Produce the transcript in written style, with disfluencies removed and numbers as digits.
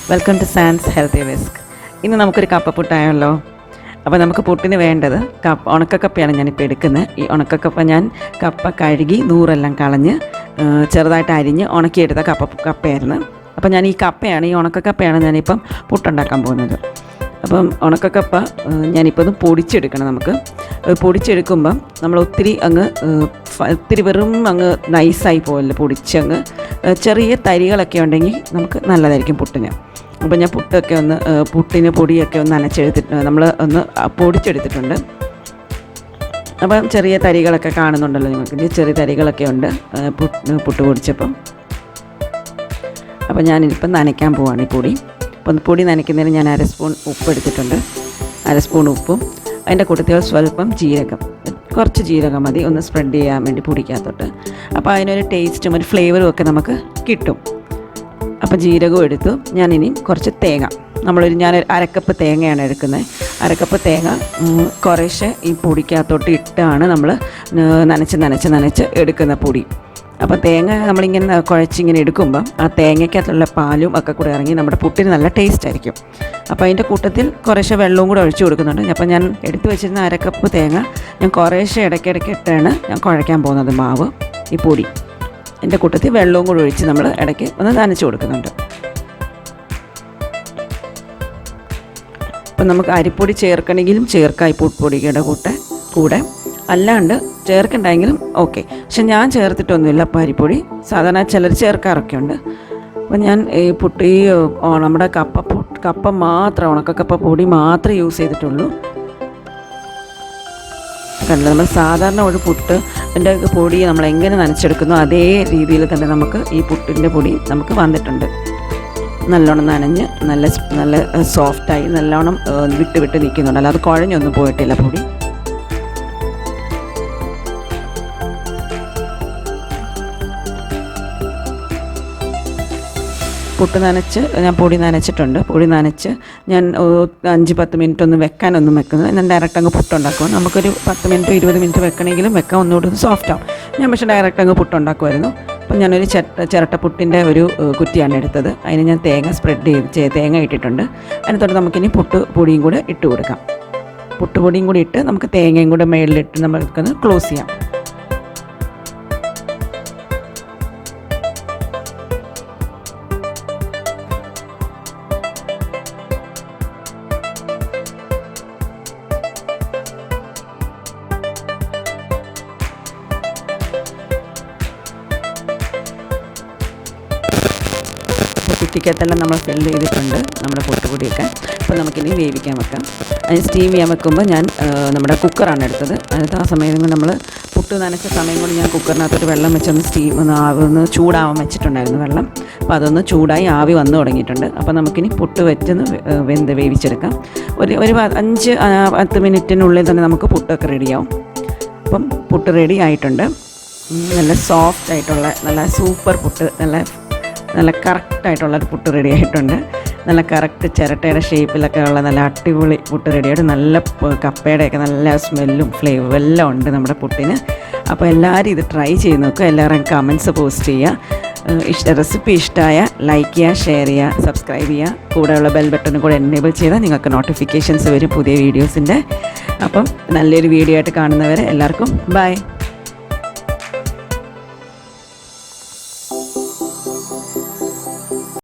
Welcome to സാൻസ് healthy risk. ഇന്ന് നമുക്കൊരു കപ്പപ്പുട്ടായല്ലോ. അപ്പോൾ നമുക്ക് പുട്ടിന് വേണ്ടത് ഉണക്കക്കപ്പയാണ് ഞാനിപ്പോൾ എടുക്കുന്നത്. ഈ ഉണക്കക്കപ്പ ഞാൻ കപ്പ കഴുകി നൂറെല്ലാം കളഞ്ഞ് ചെറുതായിട്ട് അരിഞ്ഞ് ഉണക്കിയെടുത്ത കപ്പയായിരുന്നു. അപ്പോൾ ഞാൻ ഈ ഉണക്കക്കപ്പയാണ് ഞാനിപ്പം പുട്ടുണ്ടാക്കാൻ പോകുന്നത്. അപ്പം ഉണക്കക്കപ്പ ഞാനിപ്പോൾ ഒന്ന് പൊടിച്ചെടുക്കണം. നമുക്ക് പൊടിച്ചെടുക്കുമ്പം നമ്മൾ ഒത്തിരി വെറും നൈസായി പോകല്ലോ. പൊടിച്ചങ്ങ് ചെറിയ തരികളൊക്കെ ഉണ്ടെങ്കിൽ നമുക്ക് നല്ലതായിരിക്കും പുട്ടിന്. അപ്പോൾ ഞാൻ പുട്ടിന് പൊടിയൊക്കെ ഒന്ന് നമ്മൾ പൊടിച്ചെടുത്തിട്ടുണ്ട്. അപ്പം ചെറിയ തരികളൊക്കെ കാണുന്നുണ്ടല്ലോ നിങ്ങൾക്ക്. ചെറിയ തരികളൊക്കെ ഉണ്ട് പുട്ട് പൊടിച്ചപ്പം. അപ്പോൾ ഞാനിപ്പം നനയ്ക്കാൻ പോവാണ് ഈ പൊടി. അപ്പം പൊടി നനയ്ക്കുന്നതിന് ഞാൻ 1/2 സ്പൂൺ ഉപ്പ് എടുത്തിട്ടുണ്ട്. 1/2 സ്പൂൺ ഉപ്പും അതിൻ്റെ കൂട്ടത്തിൽ സ്വല്പം ജീരകം, കുറച്ച് ജീരകം മതി ഒന്ന് സ്പ്രെഡ് ചെയ്യാൻ വേണ്ടി പൊടിക്കകത്തോട്ട്. അപ്പോൾ അതിനൊരു ടേസ്റ്റും ഒരു ഫ്ലേവറും ഒക്കെ നമുക്ക് കിട്ടും. അപ്പോൾ ജീരകവും എടുത്തു. ഞാനിനി കുറച്ച് തേങ്ങ, ഞാൻ 1/2 കപ്പ് തേങ്ങയാണ് എടുക്കുന്നത്. 1/2 കപ്പ് തേങ്ങ കുറേശ്ശെ ഈ പൊടിക്കകത്തോട്ട് ഇട്ടാണ് നമ്മൾ നനച്ച് എടുക്കുന്ന പൊടി. അപ്പോൾ തേങ്ങ നമ്മളിങ്ങനെ കുഴച്ചിങ്ങനെ എടുക്കുമ്പം ആ തേങ്ങയ്ക്കകത്തുള്ള പാലും ഒക്കെ കൂടെ ഇറങ്ങി നമ്മുടെ പുട്ടിന് നല്ല ടേസ്റ്റ് ആയിരിക്കും. അപ്പോൾ അതിൻ്റെ കൂട്ടത്തിൽ കുറേശ്ശെ വെള്ളവും കൂടെ ഒഴിച്ചു കൊടുക്കുന്നുണ്ട്. അപ്പോൾ ഞാൻ എടുത്തു വെച്ചിരുന്ന 1/2 കപ്പ് തേങ്ങ ഞാൻ കുറേശ്ശെ ഇടയ്ക്കിടയ്ക്ക് ഇട്ടാണ് ഞാൻ കുഴയ്ക്കാൻ പോകുന്നത് മാവ്, ഈ പൊടി. അതിൻ്റെ കൂട്ടത്തിൽ വെള്ളവും കൂടെ ഒഴിച്ച് നമ്മൾ ഇടയ്ക്ക് ഒന്ന് നനച്ച് കൊടുക്കുന്നുണ്ട്. അപ്പം നമുക്ക് അരിപ്പൊടി ചേർക്കണമെങ്കിലും ചേർക്കാം ഈ പുട്ടുപൊടിയുടെ കൂടെ, അല്ലാണ്ട് ചേർക്കണ്ടെങ്കിലും ഓക്കെ. പക്ഷെ ഞാൻ ചേർത്തിട്ടൊന്നുമില്ല അപ്പോൾ അരിപ്പൊടി. സാധാരണ ചിലർ ചേർക്കാറൊക്കെ ഉണ്ട്. അപ്പോൾ ഞാൻ നമ്മുടെ കപ്പ മാത്രം, ഉണക്കക്കപ്പ പൊടി മാത്രമേ യൂസ് ചെയ്തിട്ടുള്ളൂ. കണ്ടില്ല, നമ്മൾ സാധാരണ ഒരു പുട്ടിൻ്റെ പൊടി നമ്മൾ എങ്ങനെ നനച്ചെടുക്കുന്നോ അതേ രീതിയിൽ തന്നെ നമുക്ക് ഈ പുട്ടിൻ്റെ പൊടി നമുക്ക് വന്നിട്ടുണ്ട്. നല്ലോണം നനഞ്ഞ് നല്ല സോഫ്റ്റായി നല്ലോണം വിട്ട് നിൽക്കുന്നുണ്ട്. അല്ലാതെ കുഴഞ്ഞൊന്നും പോയിട്ടില്ല പൊടി. ഞാൻ പൊടി നനച്ചിട്ടുണ്ട്. പൊടി നനച്ച് ഞാൻ 5-10 മിനിറ്റ് ഒന്നും വെക്കാനൊന്നും വെക്കുന്നത്. ഞാൻ ഡയറക്റ്റ് അങ്ങ് പുട്ടുണ്ടാക്കും. നമുക്കൊരു 10 മിനിറ്റ് 20 മിനിറ്റ് വെക്കണമെങ്കിലും വെക്കാം, ഒന്നുകൂടി സോഫ്റ്റാവും. ഞാൻ പക്ഷേ ഡയറക്റ്റ് അങ്ങ് പുട്ടുണ്ടാക്കുമായിരുന്നു. അപ്പം ഞാനൊരു ചിരട്ടപ്പുട്ടിൻ്റെ ഒരു കുറ്റിയാണ് എടുത്തത്. അതിന് ഞാൻ തേങ്ങ ഇട്ടിട്ടുണ്ട്. അതിനകത്തോട്ട് നമുക്കിനി പൊടിയും കൂടെ ഇട്ട് കൊടുക്കാം. പുട്ടുപൊടിയും കൂടി ഇട്ട് നമുക്ക് തേങ്ങയും കൂടെ മേളിലിട്ട് നമുക്കൊന്ന് ക്ലോസ് ചെയ്യാം. കുറ്റിക്കകത്തെല്ലാം നമ്മൾ ഫില്ല് ചെയ്തിട്ടുണ്ട് നമ്മുടെ പുട്ടുപൊടിയൊക്കെ. അപ്പോൾ നമുക്കിനി വേവിക്കാൻ വെക്കാം. അതിന് സ്റ്റീം ചെയ്യാൻ വെക്കുമ്പോൾ ഞാൻ നമ്മുടെ കുക്കറാണ് എടുത്തത്. അതിനകത്ത് ആ സമയം നമ്മൾ പുട്ട് നനച്ച സമയം കൊണ്ട് ഞാൻ കുക്കറിനകത്തൊരു വെള്ളം വെച്ചൊന്ന് ഒന്ന് ചൂടാവാൻ വെച്ചിട്ടുണ്ടായിരുന്നു വെള്ളം. അപ്പോൾ അതൊന്ന് ചൂടായി ആവി വന്നു തുടങ്ങിയിട്ടുണ്ട്. അപ്പോൾ നമുക്കിനി പുട്ട് വെച്ചൊന്ന് വേവിച്ചെടുക്കാം. ഒരു 5-10 മിനിറ്റിനുള്ളിൽ തന്നെ നമുക്ക് പുട്ടൊക്കെ റെഡിയാവും. അപ്പം പുട്ട് റെഡി ആയിട്ടുണ്ട്. നല്ല സോഫ്റ്റ് ആയിട്ടുള്ള നല്ല സൂപ്പർ പുട്ട്, നല്ല കറക്റ്റായിട്ടുള്ളൊരു പുട്ട് റെഡി ആയിട്ടുണ്ട്. നല്ല കറക്റ്റ് ചിരട്ടയുടെ ഷേപ്പിലൊക്കെ ഉള്ള നല്ല അടിപൊളി പുട്ട് റെഡിയായിട്ട് നല്ല കപ്പയുടെയൊക്കെ നല്ല സ്മെല്ലും ഫ്ലേവറും എല്ലാം ഉണ്ട് നമ്മുടെ പുട്ടിന്. അപ്പോൾ എല്ലാവരും ഇത് ട്രൈ ചെയ്ത് നോക്കുക. എല്ലാവരും കമൻറ്റ്സ് പോസ്റ്റ് ചെയ്യുക. റെസിപ്പി ഇഷ്ടമായ ലൈക്ക് ചെയ്യുക, ഷെയർ ചെയ്യുക, സബ്സ്ക്രൈബ് ചെയ്യുക. കൂടെയുള്ള ബെൽ ബട്ടൺ കൂടെ എനേബിൾ ചെയ്താൽ നിങ്ങൾക്ക് നോട്ടിഫിക്കേഷൻസ് വരും പുതിയ വീഡിയോസിൻ്റെ. അപ്പം നല്ലൊരു വീഡിയോ ആയിട്ട് കാണുന്നവരെ എല്ലാവർക്കും ബൈ.